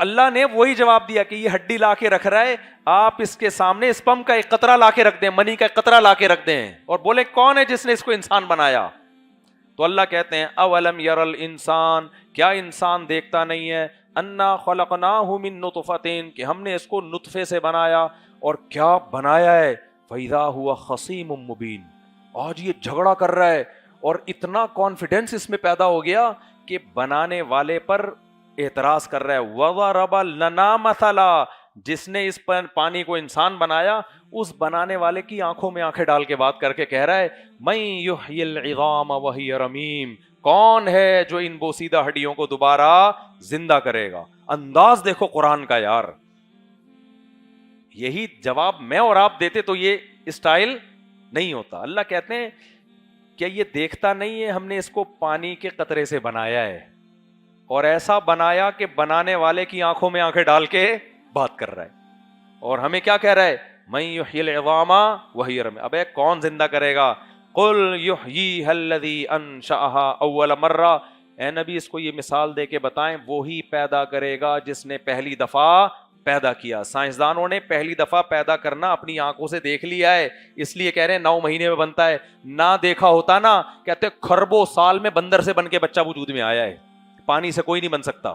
اللہ نے وہی جواب دیا کہ یہ ہڈی لا کے رکھ رہا ہے, آپ اس کے سامنے اسپم کا ایک قطرہ لا کے رکھ دیں, منی کا ایک قطرہ لا کے رکھ دیں, اور بولے کون ہے جس نے اس کو انسان بنایا؟ تو اللہ کہتے ہیں اولم یر الانسان, کیا انسان دیکھتا نہیں ہے, انا خلقناہ من نطفۃ, کہ ہم نے اس کو نطفے سے بنایا, اور کیا بنایا ہے, فاذا ہوا خصیم مبین, آج یہ جھگڑا کر رہا ہے, اور اتنا کانفیڈنس اس میں پیدا ہو گیا کہ بنانے والے پر اعتراض کر رہا ہے. وضرب لنا مثلا, جس نے اس پر پانی کو انسان بنایا, اس بنانے والے کی آنکھوں میں آنکھیں ڈال کے بات کر کے کہہ رہا ہے من یحیی العظام وہی رمیم, کون ہے جو ان بوسیدہ ہڈیوں کو دوبارہ زندہ کرے گا. انداز دیکھو قرآن کا یار, یہی جواب میں اور آپ دیتے تو یہ اسٹائل نہیں ہوتا. اللہ کہتے ہیں کیا یہ دیکھتا نہیں ہے, ہم نے اس کو پانی کے قطرے سے بنایا ہے, اور ایسا بنایا کہ بنانے والے کی آنکھوں میں آنکھیں ڈال کے بات کر رہا ہے, اور ہمیں کیا کہہ رہا ہے, من یحیی العظام وہی رمیم. ابے کون زندہ کرے گا, قل یحییھا الذی انشأھا اول مرہ, اے نبی اس کو یہ مثال دے کے بتائیں, وہی پیدا کرے گا جس نے پہلی دفعہ پیدا کیا. سائنسدانوں نے پہلی دفعہ پیدا کرنا اپنی آنکھوں سے دیکھ لیا ہے, اس لیے کہہ رہے ہیں 9 مہینے میں بنتا ہے. نہ دیکھا ہوتا نا, کہتے خربوں سال میں بندر سے بن کے بچہ وجود میں آیا ہے, پانی سے کوئی نہیں بن سکتا.